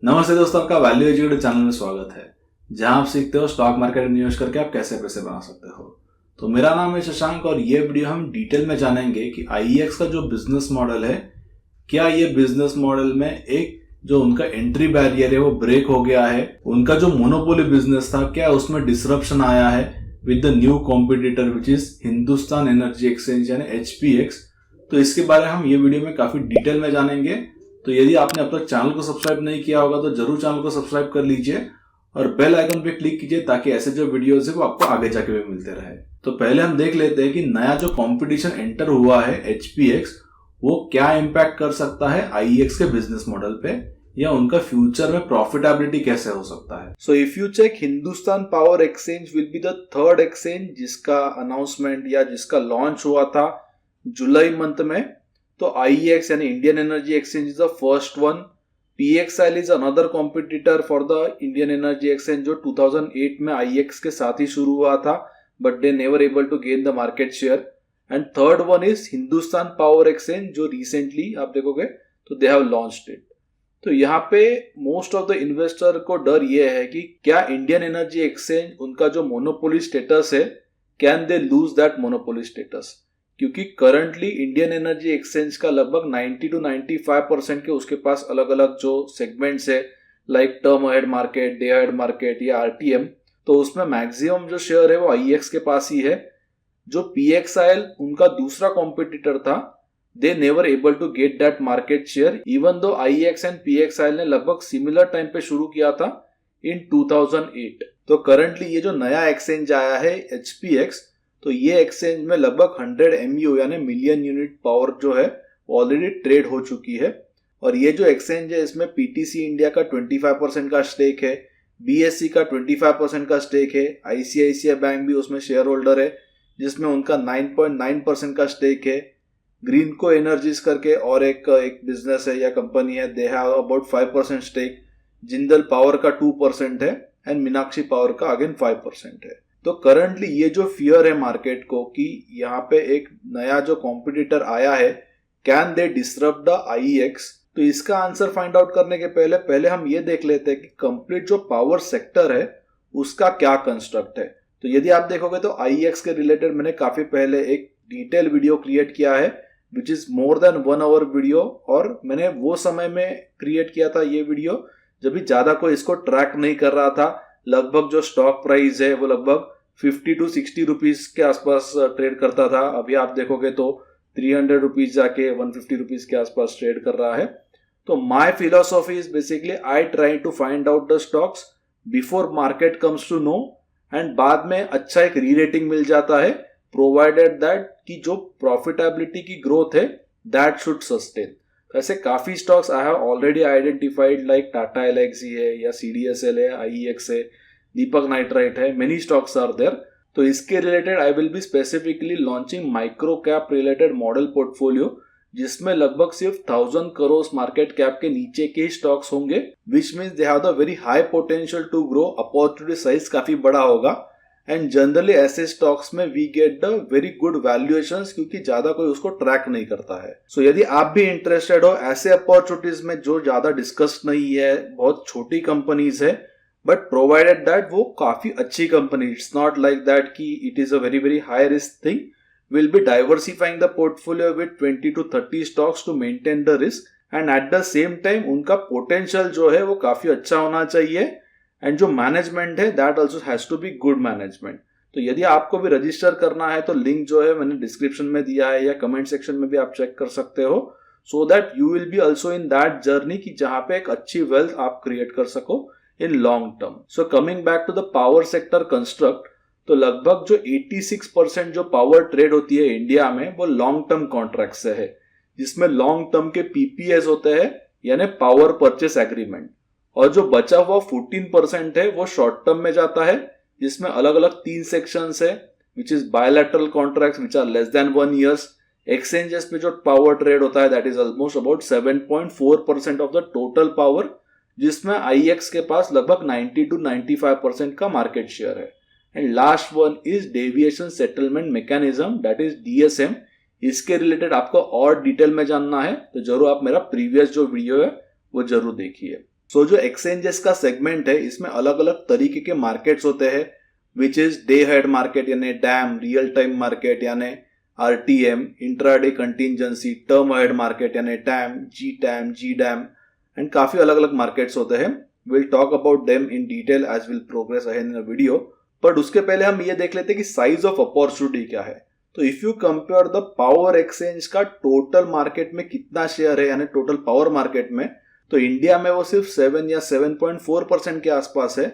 नमस्ते दोस्तों, आपका वैल्यू एजुकेटर चैनल में स्वागत है, जहां आप सीखते हो स्टॉक मार्केट में निवेश करके आप कैसे पैसे बना सकते हो। तो मेरा नाम है शशांक और ये वीडियो हम डिटेल में जानेंगे कि आईईएक्स का जो बिजनेस मॉडल है, क्या ये बिजनेस मॉडल में एक जो उनका एंट्री बैरियर है वो ब्रेक हो गया है। उनका जो मोनोपोली बिजनेस था, क्या उसमें डिसरप्शन आया है with the new competitor which is Hindustan energy exchange यानी एचपीएक्स। तो इसके बारे में हम ये वीडियो में काफी डिटेल में जानेंगे। तो यदि आपने अब तक चैनल को सब्सक्राइब नहीं किया होगा तो जरूर चैनल को सब्सक्राइब कर लीजिए और बेल आइकन पे क्लिक कीजिए ताकि ऐसे जो वीडियोस है वो आपको आगे जाके भी मिलते रहे। तो पहले हम देख लेते हैं कि नया जो कंपटीशन एंटर हुआ है एचपीएक्स, वो क्या इम्पैक्ट कर सकता है आईईएक्स के बिजनेस मॉडल पे, या उनका फ्यूचर में प्रॉफिटेबिलिटी कैसे हो सकता है। So if you check, Hindustan power exchange will be the third exchange जिसका अनाउंसमेंट या जिसका लॉन्च हुआ था जुलाई मंथ में। तो आईईएक्स यानी Indian energy exchange is the first one. PXIL is another competitor for the Indian energy exchange जो 2008 में आईईएक्स के साथ ही शुरू हुआ था, but they never able to gain the market share. And third one is Hindustan power exchange जो recently आप देखोगे तो दे हैव लॉन्च्ड इट। तो यहाँ पे मोस्ट ऑफ द इन्वेस्टर को डर ये है कि क्या इंडियन एनर्जी एक्सचेंज, उनका जो मोनोपोली स्टेटस है, can they lose that monopoly status, क्योंकि करंटली इंडियन एनर्जी एक्सचेंज का लगभग 90 to 95% के उसके पास अलग अलग जो सेगमेंट्स है, like term ahead market, day ahead market या आरटीएम। तो उसमें मैक्सिमम जो शेयर है वो आईईएक्स के पास ही है। जो पीएक्सआईएल उनका दूसरा कॉम्पिटिटर था, they never able to get that market share, even though IEX and PXIL ने लगभग सिमिलर टाइम पे शुरू किया था इन 2008। तो करंटली ये जो नया एक्सचेंज आया है एचपीएक्स, तो ये एक्सचेंज में लगभग 100 MU यानी मिलियन यूनिट पावर जो है ऑलरेडी ट्रेड हो चुकी है। और ये जो एक्सचेंज है इसमें पीटीसी इंडिया का 25% का स्टेक है, बीएससी का 25% का स्टेक है, आईसीआईसीआई बैंक भी उसमें शेयर होल्डर है जिसमें उनका 9.9% का स्टेक है। ग्रीनको एनर्जीज करके और एक बिजनेस है या कंपनी है, they have about 5% stake. Jindal power का 2% है एंड मीनाक्षी पावर का अगेन 5% है। तो करंटली ये जो फियर है मार्केट को कि यहाँ पे एक नया जो कॉम्पिटिटर आया है, can they disrupt the IEX, तो इसका आंसर फाइंड आउट करने के पहले हम ये देख लेते हैं कि कंप्लीट जो पावर सेक्टर है उसका क्या कंस्ट्रक्ट है। तो यदि आप देखोगे तो आईईएक्स के रिलेटेड मैंने काफी पहले एक डिटेल वीडियो क्रिएट किया है which is more than 1 hour video, और मैंने वो समय में क्रिएट किया था ये वीडियो जब भी ज्यादा कोई इसको ट्रैक नहीं कर रहा था। लगभग जो स्टॉक प्राइस है वो लगभग 50 to 60 रुपीज के आसपास ट्रेड करता था। अभी आप देखोगे तो 300 रुपीज जाके 150 रुपीज के आसपास ट्रेड कर रहा है। तो my philosophy is basically I try to find out the stocks before market comes to know, and बाद में अच्छा एक री रेटिंग मिल जाता है, प्रोवाइडेड दैट कि जो प्रॉफिटेबिलिटी की ग्रोथ है दैट शुड सस्टेन। ऐसे काफी stocks I have already identified, like Tata Elxsi है या सीडीएसएल है, आईईएक्स है, दीपक नाइट्राइट है, मेनी स्टॉक्स आर देयर। तो इसके related I will be specifically launching micro cap related model portfolio, जिसमें लगभग सिर्फ 1000 करोड़ मार्केट कैप के नीचे के स्टॉक्स होंगे, which means they have the very high potential to grow, opportunity size काफी बड़ा होगा। एंड जनरली ऐसे स्टॉक्स में we get the very good valuations, क्योंकि ज्यादा कोई उसको ट्रैक नहीं करता है। सो यदि आप भी इंटरेस्टेड हो ऐसे अपॉर्चुनिटीज में जो ज्यादा डिस्कस नहीं है, बहुत छोटी कंपनीज है, बट प्रोवाइडेड दैट वो काफी अच्छी company, it's not like that कि it is a very very high risk thing, will be diversifying the portfolio with 20 to 30 stocks to maintain the risk. And at the same time उनका potential जो है वो काफी अच्छा होना चाहिए, and जो मैनेजमेंट है that also has to be good management. तो यदि आपको भी रजिस्टर करना है तो लिंक जो है मैंने डिस्क्रिप्शन में दिया है या कमेंट सेक्शन में भी आप चेक कर सकते हो, so that you will be also in that journey कि जहां पे एक अच्छी वेल्थ आप क्रिएट कर सको in long term. So coming back to the power sector construct, तो लगभग जो 86% जो पावर ट्रेड होती है इंडिया में वो लॉन्ग टर्म कॉन्ट्रैक्ट से है, जिसमें लॉन्ग टर्म के पीपीएस होते हैं यानी पावर परचेस एग्रीमेंट, और जो बचा हुआ 14% है वो शॉर्ट टर्म में जाता है, जिसमें अलग अलग 3 सेक्शंस है, which is bilateral contracts which are less than 1 year। Exchanges पे जो पावर ट्रेड होता है that is almost about 7.4% of the total power, जिसमें आईईएक्स के पास लगभग 90 to 95% का मार्केट शेयर है। And last one is deviation settlement mechanism, that is DSM. इसके रिलेटेड आपको और डिटेल में जानना है तो जरूर आप मेरा प्रीवियस जो वीडियो है वो जरूर देखिए। सो जो एक्सचेंजेस का सेगमेंट है इसमें अलग अलग तरीके के मार्केट्स होते हैं, which is day ahead market यानी डैम, रियल टाइम मार्केट यानी RTM, intraday contingency, term ahead market यानी टैम, जी डैम एंड काफी अलग अलग मार्केट्स होते हैं. Will talk about them in detail as will progress ahead in the video. But उसके पहले हम ये देख लेते हैं कि साइज ऑफ अपॉर्चुनिटी क्या है. तो if you compare the power exchange का टोटल मार्केट में कितना शेयर है यानी टोटल पावर मार्केट में, तो इंडिया में वो सिर्फ 7 या 7.4% के आसपास है.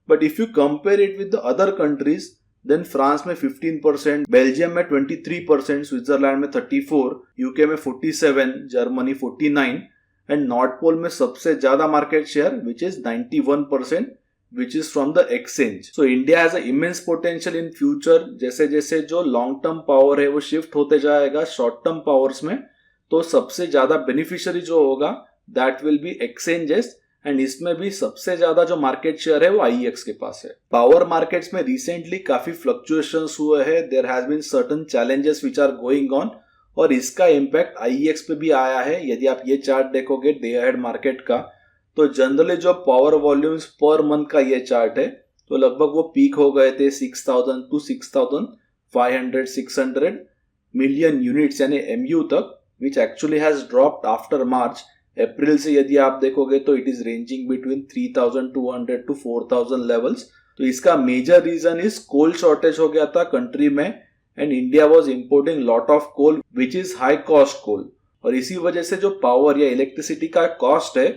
But if you compare it with the other countries, then France में 15%, बेल्जियम में 23%, स्विट्जरलैंड में 34%, यूके में 47%, जर्मनी 49% एंड नॉर्थ पोल में सबसे ज्यादा market share which is 91%, which is from the exchange. So India has an immense potential in future. जैसे जैसे जो लॉन्ग टर्म पावर है वो शिफ्ट होते जाएगा शॉर्ट टर्म पावर्स में, तो सबसे ज्यादा बेनिफिशियरी जो होगा that will be exchanges. And इसमें भी सबसे ज्यादा जो मार्केट शेयर है वो आईईएक्स के पास है. पावर मार्केट्स में रिसेंटली काफी फ्लक्चुएशंस हुए हैं. There has been certain challenges which are going on और इसका इम्पैक्ट आईईएक्स पे भी आया है. यदि आप ये चार्ट देखोगे डे अहेड मार्केट का, तो जनरली जो पावर वॉल्यूम्स पर मंथ का ये चार्ट है, तो लगभग वो पीक हो गए थे 6000 टू 6500 600 मिलियन यूनिट्स यानी एमयू तक, which actually has dropped after March. अप्रैल से यदि आप देखोगे तो it is ranging between 3200 to 4000 levels. तो इसका major reason is coal shortage हो गया था कंट्री में and India was importing lot of coal which is high cost coal. और इसी वजह से जो पावर या इलेक्ट्रिसिटी का कॉस्ट है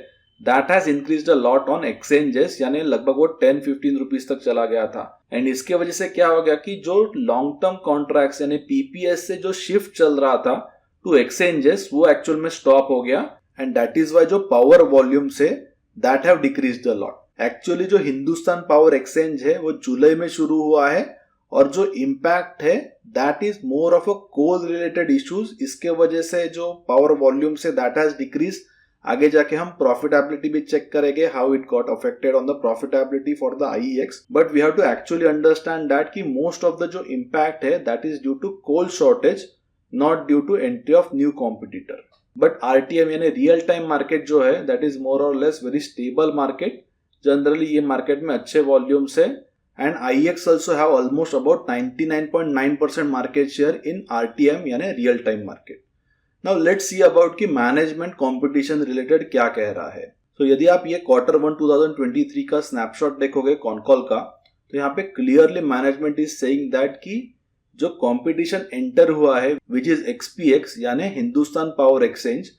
that has increased a lot on exchanges, यानी लगभग वो 10-15 रुपीज तक चला गया था. एंड इसके वजह से क्या हो गया कि जो लॉन्ग टर्म कॉन्ट्रैक्ट्स यानी पीपीएस से जो शिफ्ट चल रहा था टू एक्सचेंजेस वो एक्चुअल में स्टॉप हो गया. एंड दैट इज वाई जो पावर वॉल्यूम से that have decreased a lot. Actually जो हिंदुस्तान पावर एक्सचेंज है वो जुलाई में शुरू हुआ है और जो इम्पैक्ट है that is more of a coal related issues. इसके वजह से जो पावर वॉल्यूम से दैट हैज डिक्रीज. आगे जाके हम प्रॉफिटेबिलिटी भी चेक करेंगे, how it got affected on the profitability for the IEX. But we have to actually understand that कि मोस्ट ऑफ द जो इम्पैक्ट है that is due to coal shortage, not due to entry of new competitor. But RTM यानी real time market जो है that is more और less very stable market. Generally ये market में अच्छे volumes है and IEX also have almost about 99.9% market share in RTM यानी real time market. Now let's see about कि मैनेजमेंट कंपटीशन रिलेटेड क्या कह रहा है. तो यदि आप ये Q1 2023 का स्नैपशॉट देखोगे कॉनकॉल का, तो यहाँ पे clearly management is saying that कि जो कंपटीशन एंटर हुआ है विच इज एक्सपीएक्स यानी हिंदुस्तान पावर एक्सचेंज,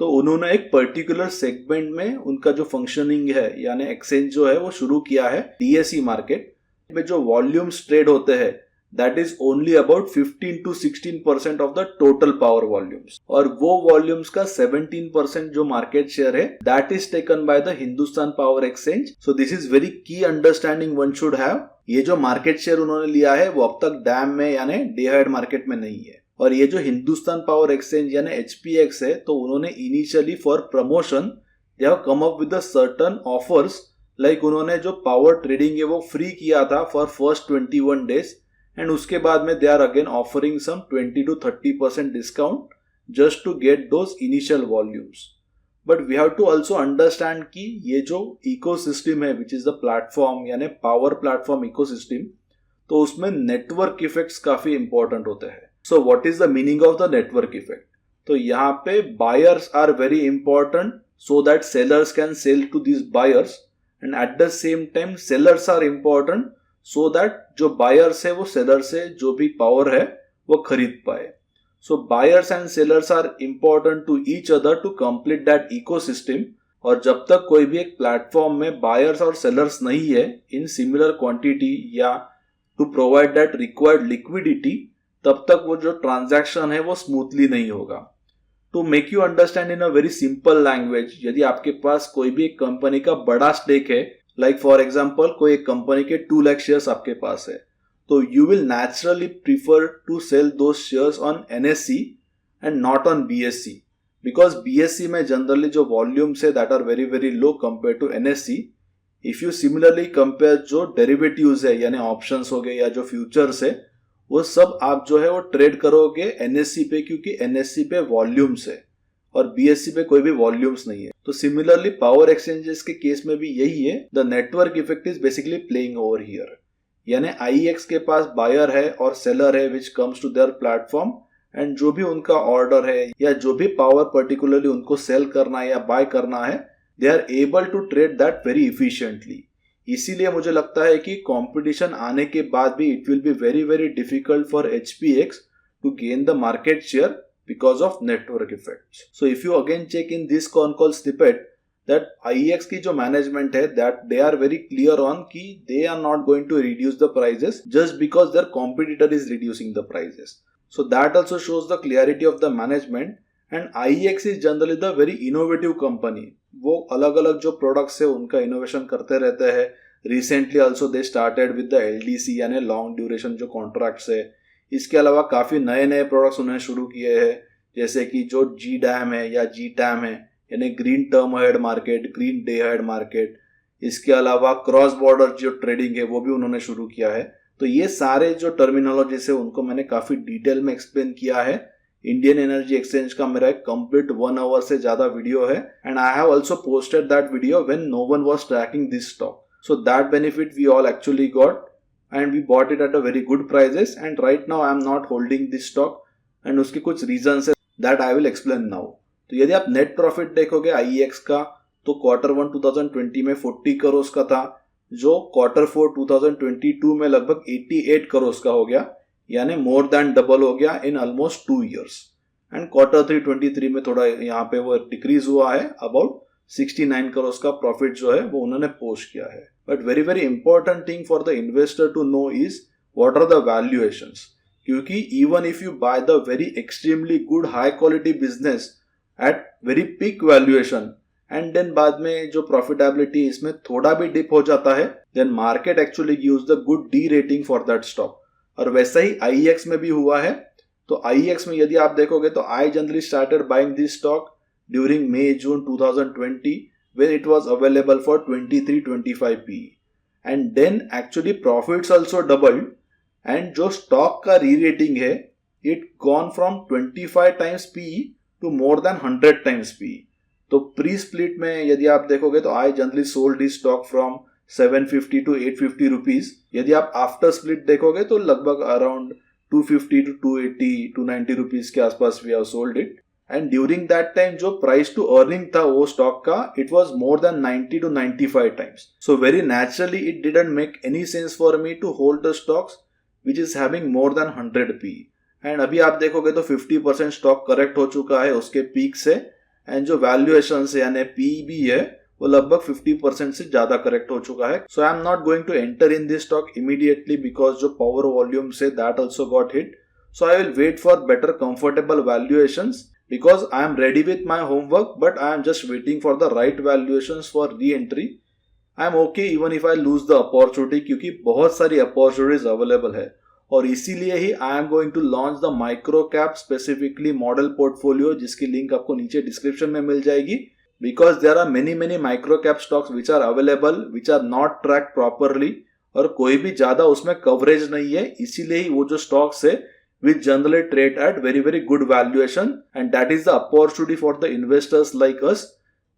तो उन्होंने एक पर्टिकुलर सेगमेंट में उनका जो फंक्शनिंग है यानी एक्सचेंज जो है वो शुरू किया है. डीएसई मार्केट में जो वॉल्यूम्स ट्रेड होते हैं that is only about 15 to 16% of the total power volumes. और वो वॉल्यूम्स का 17% जो मार्केट शेयर है that is taken by the Hindustan Power Exchange. So this is very key understanding one should have. ये जो market share उन्होंने लिया है वो अब तक डैम में यानी डे हेड मार्केट में नहीं है. और ये जो हिंदुस्तान पावर एक्सचेंज यानी एचपीएक्स है, तो उन्होंने initially for promotion they have come up with certain offers. Like उन्होंने जो पावर ट्रेडिंग है वो फ्री किया था फॉर फर्स्ट 21 days एंड उसके बाद में they are again offering some 20 to 30% discount just to get those initial volumes. But we have to also understand कि ये जो इकोसिस्टम है विच इज द प्लेटफॉर्म यानी पावर प्लेटफॉर्म इकोसिस्टम, तो उसमें नेटवर्क इफेक्ट्स काफी इंपॉर्टेंट होते हैं. So what is the meaning of the network effect? तो यहाँ पे buyers are very important so that sellers can sell to this buyers and at the same time sellers are important so that जो buyers है वो seller से जो भी power है वो खरीद पाए. So buyers and sellers are important to each other to complete that ecosystem. और जब तक कोई भी एक प्लेटफॉर्म में बायर्स और सेलर्स नहीं है इन सिमिलर क्वांटिटी या to provide that required liquidity, तब तक वो जो ट्रांजैक्शन है वो स्मूथली नहीं होगा. To make you understand in a very simple language, यदि आपके पास कोई भी एक कंपनी का बड़ा स्टेक है, लाइक फॉर एग्जाम्पल कोई एक कंपनी के 2 लाख शेयर्स आपके पास है, तो you will naturally prefer to sell those shares on NSC and not on BSC, because BSC में जनरली जो वॉल्यूम्स है that are very very low compare to NSC. If you similarly compare जो derivatives है यानी options हो गए या जो फ्यूचर्स है, वो सब आप जो है वो ट्रेड करोगे एनएससी पे, क्योंकि एनएससी पे वॉल्यूम्स है और BSE पे कोई भी वॉल्यूम्स नहीं है। तो सिमिलरली पावर एक्सचेंजेस के केस में भी यही है, the network effect is basically playing over here. यानी IEX के पास बायर है और सेलर है which comes to their platform, and जो भी उनका ऑर्डर है या जो भी पावर पर्टिकुलरली उनको सेल करना है या बाय करना है, they are able to trade that very efficiently. इसीलिए मुझे लगता है कि कंपटीशन आने के बाद भी it will be very very difficult for HPX to gain the market share because of network effects. So if you again check in this con call snippet that IEX की जो management है that they are very clear on कि they are not going to reduce the prices just because their competitor is reducing the prices. So that also shows the clarity of the management, and IEX is generally the very innovative company. वो अलग अलग जो products है उनका innovation करते रहते हैं. Recently also they started with the LDC यानी long duration जो contracts है. इसके अलावा काफ़ी नए नए प्रोडक्ट्स उन्होंने शुरू किए हैं, जैसे कि जो GDAM है या GTAM है यानी green term ahead market, green day ahead market. इसके अलावा क्रॉस बॉर्डर जो ट्रेडिंग है वो भी उन्होंने शुरू किया है। तो ये सारे जो टर्मिनोलॉजीज है उनको मैंने काफ़ी डिटेल में एक्सप्लेन किया है। इंडियन एनर्जी एक्सचेंज का मेरा एक कंप्लीट 1 आवर से ज़्यादा वीडियो है, and I have also posted that video when no one was tracking this stock. So that benefit we all actually got and we bought it at a very good prices, and right now I am not holding this stock, and उसके कुछ reasons है that I will explain now। तो यदि आप net profit देखोगे IEX का तो Q1 2020 में 40 करोड़ का था, जो Q4 2022 में लगभग 88 करोड़ का हो गया, यानी more than double हो गया in almost 2 years। and Q3 23 में थोड़ा यहाँ पे वो decrease हुआ है, about 69 करोड़ का प्रॉफिट जो है वो उन्होंने पोस्ट किया है। But very very important thing for the investor to know is what are the valuations, क्योंकि even if you buy the very extremely good high quality business at very peak valuation and then बाद में जो profitability इसमें थोड़ा भी dip हो जाता है, then market actually gives the good derating for that stock. और वैसा ही IEX में भी हुआ है। तो IEX में यदि आप देखोगे तो I generally started buying this stock during May-June 2020 when it was available for 23-25 PE, and then actually profits also doubled, and जो stock का re-rating है it gone from 25 times PE to more than 100 times PE। तो pre-split में यदि आप देखोगे तो I generally sold this stock from 750 to 850 rupees। यदि आप after split देखोगे तो लगभग around 250 to 280 290 rupees के आसपास we have sold it। And during that time जो प्राइस टू अर्निंग था वो स्टॉक का it was more than 90 to 95 times. So very naturally it didn't make any sense for me to hold the stocks which is having more than 100 PE। And अभी आप देखोगे तो 50% stock correct हो चुका है उसके पीक से, एंड जो वैल्यूएशन से यानी PE भी है वो लगभग 50% से ज्यादा करेक्ट हो चुका है। So I am not going to enter in this stock immediately because जो पावर वॉल्यूम से that also got hit. So I will wait for better comfortable valuations because I am ready with my homework, but I am just waiting for the right valuations for re-entry। I am okay even if I lose the opportunity, क्योंकि बहुत सारी opportunities available है, और इसीलिए ही I am going to launch the micro cap specifically model portfolio, जिसकी link आपको नीचे description में मिल जाएगी। because there are many micro cap stocks which are available which are not tracked properly, और कोई भी ज्यादा उसमें कवरेज नहीं है, इसीलिए ही वो जो स्टॉक्स है which generally trade at very very good valuation, and that is the opportunity for the investors like us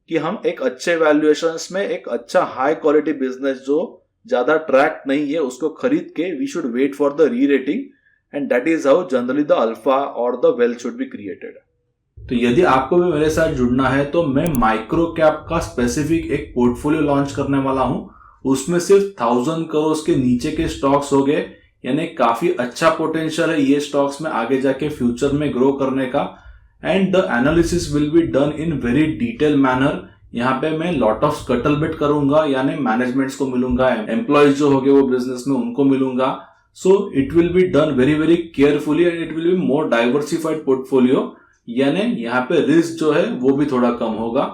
कि हम एक अच्छे valuations में एक अच्छा high quality business जो ज़्यादा track नहीं है उसको खरीद के we should wait for the re-rating, and that is how generally the alpha or the wealth should be created। तो यदि आपको भी मेरे साथ जुड़ना है तो मैं माइक्रो कैप का स्पेसिफिक एक पोर्टफोलियो लॉन्च करने वाला हूं। उसमें सिर्फ 1000 करोड़ के नीचे के स्टॉक्स हो गए, यानी काफी अच्छा पोटेंशियल है ये स्टॉक्स में आगे जाके फ्यूचर में ग्रो करने का। And the analysis will be done in very detail manner. यहाँ पे मैं लॉट ऑफ स्कटल बेट करूंगा, यानी मैनेजमेंट्स को मिलूंगा, एम्प्लॉयज जो होंगे वो बिजनेस में उनको मिलूंगा। So it will be done very very carefully, and it will be more diversified portfolio, यानी यहाँ पे रिस्क जो है वो भी थोड़ा कम होगा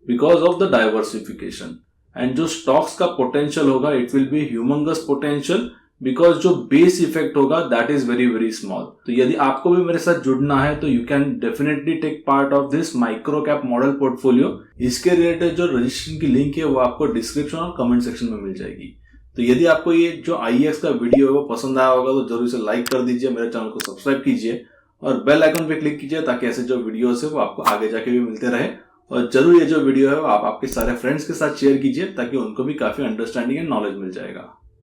because of the diversification. And जो स्टॉक्स का पोटेंशियल होगा it will be humongous potential, because जो बेस इफेक्ट होगा that is very very small. तो यदि आपको भी मेरे साथ जुड़ना है तो you can definitely take part of this micro cap model portfolio. इसके रिलेटेड जो रजिस्ट्रेशन की लिंक है वो आपको डिस्क्रिप्शन और कमेंट सेक्शन में मिल जाएगी। तो यदि आपको ये जो IEX का वीडियो है वो पसंद आया होगा तो जरूर से लाइक कर दीजिए, मेरे चैनल को सब्सक्राइब कीजिए, और बेल आइकन पे क्लिक कीजिए ताकि ऐसे जो वीडियोस है वो आपको आगे जाके भी मिलते रहे। और जरूर ये जो वीडियो है वो आप आपके सारे फ्रेंड्स के साथ शेयर कीजिए ताकि उनको भी काफी अंडरस्टैंडिंग एंड नॉलेज मिल जाएगा।